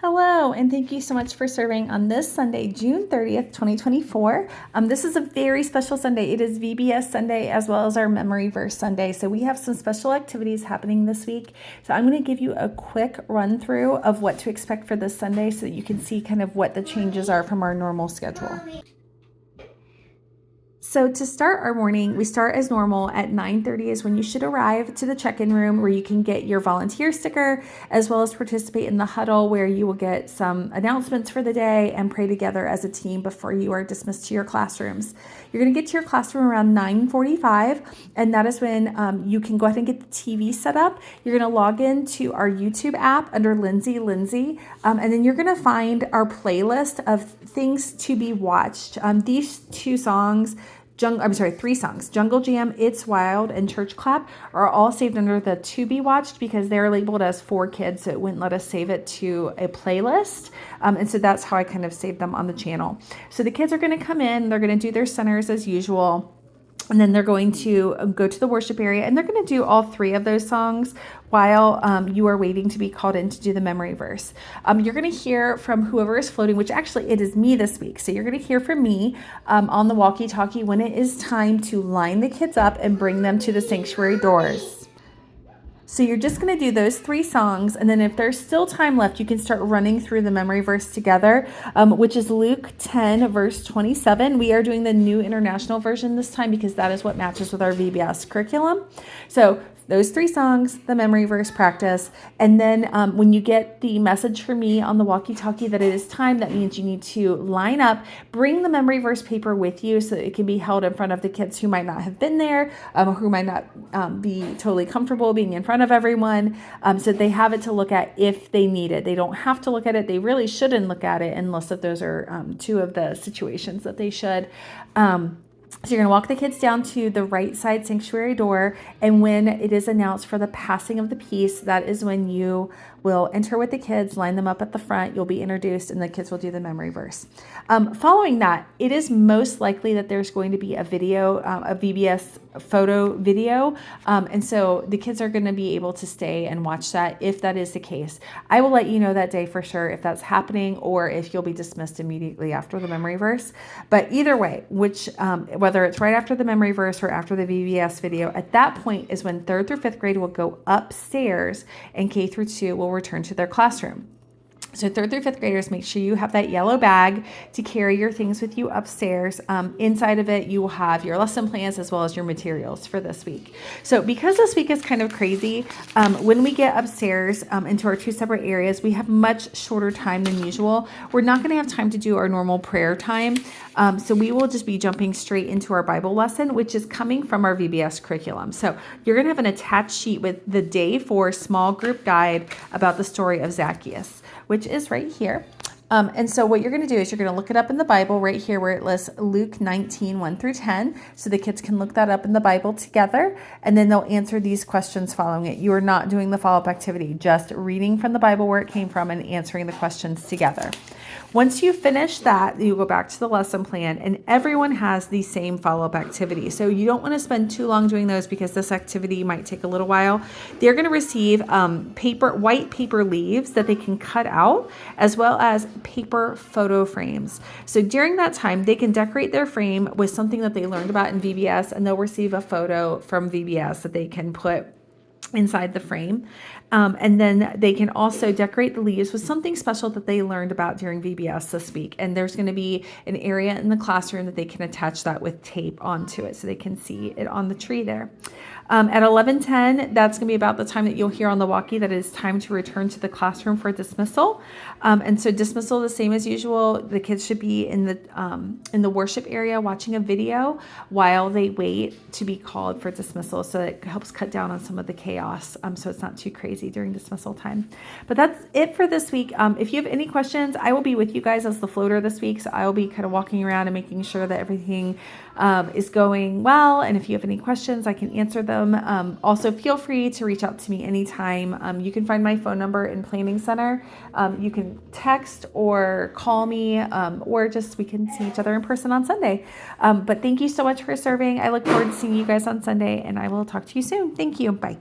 Hello, and thank you so much for serving on this Sunday, June 30th, 2024. This is a very special Sunday. It is VBS Sunday as well as our Memory Verse Sunday. So we have some special activities happening this week. So I'm going to give you a quick run through of what to expect for this Sunday so that you can see kind of what the changes are from our normal schedule. So to start our morning, we start as normal at 9:30 is when you should arrive to the check-in room where you can get your volunteer sticker as well as participate in the huddle where you will get some announcements for the day and pray together as a team before you are dismissed to your classrooms. You're going to get to your classroom around 9:45, and that is when you can go ahead and get the TV set up. You're going to log into our YouTube app under Lindsay, and then you're going to find our playlist of things to be watched. These three songs, Jungle Jam, It's Wild, and Church Clap, are all saved under the to be watched because they're labeled as for kids, so it wouldn't let us save it to a playlist. And so that's how I kind of saved them on the channel. So the kids are going to come in, they're going to do their centers as usual. And then they're going to go to the worship area, and they're going to do all three of those songs while you are waiting to be called in to do the memory verse. You're going to hear from whoever is floating, which actually it is me this week. So you're going to hear from me on the walkie-talkie when it is time to line the kids up and bring them to the sanctuary doors. So you're just going to do those three songs, and then if there's still time left, you can start running through the memory verse together, which is Luke 10, verse 27. We are doing the New International Version this time because that is what matches with our VBS curriculum. So those three songs, the memory verse practice, and then when you get the message from me on the walkie-talkie that it is time, that means you need to line up, bring the memory verse paper with you so that it can be held in front of the kids who might not have been there, who might not be totally comfortable being in front of everyone, so they have it to look at if they need it. They don't have to look at it. They really shouldn't look at it unless if those are two of the situations that they should. So you're going to walk the kids down to the right side sanctuary door, and when it is announced for the passing of the peace, that is when you will enter with the kids, line them up at the front, you'll be introduced, and the kids will do the memory verse. Following that, it is most likely that there's going to be a video, a VBS photo video, and so the kids are going to be able to stay and watch that if that is the case. I will let you know that day for sure if that's happening or if you'll be dismissed immediately after the memory verse. But either way, whether it's right after the memory verse or after the VBS video, at that point is when 3rd through 5th grade will go upstairs and K through 2 will return to their classroom. So 3rd through 5th graders, make sure you have that yellow bag to carry your things with you upstairs. Inside of it, you will have your lesson plans as well as your materials for this week. So because this week is kind of crazy, when we get upstairs into our two separate areas, we have much shorter time than usual. We're not going to have time to do our normal prayer time. So we will just be jumping straight into our Bible lesson, which is coming from our VBS curriculum. So you're going to have an attached sheet with the day 4 small group guide about the story of Zacchaeus, which is right here. And so what you're going to do is you're going to look it up in the Bible right here where it lists Luke 19, 1 through 10. So the kids can look that up in the Bible together, and then they'll answer these questions following it. You are not doing the follow-up activity, just reading from the Bible where it came from and answering the questions together. Once you finish that, you go back to the lesson plan, and everyone has the same follow-up activity. So you don't want to spend too long doing those because this activity might take a little while. They're going to receive white paper leaves that they can cut out, as well as paper photo frames. So during that time, they can decorate their frame with something that they learned about in VBS, and they'll receive a photo from VBS that they can put inside the frame. And then they can also decorate the leaves with something special that they learned about during VBS this week. And there's going to be an area in the classroom that they can attach that with tape onto it so they can see it on the tree there. At 11:10, that's going to be about the time that you'll hear on the walkie that it is time to return to the classroom for dismissal. And so dismissal, the same as usual. The kids should be in the worship area watching a video while they wait to be called for dismissal. So it helps cut down on some of the chaos. So it's not too crazy during dismissal time. But that's it for this week. If you have any questions, I will be with you guys as the floater this week. So I will be kind of walking around and making sure that everything is going well. And if you have any questions, I can answer them. Also, feel free to reach out to me anytime. You can find my phone number in Planning Center. You can text or call me, or just we can see each other in person on Sunday. But thank you so much for serving. I look forward to seeing you guys on Sunday, and I will talk to you soon. Thank you. Bye.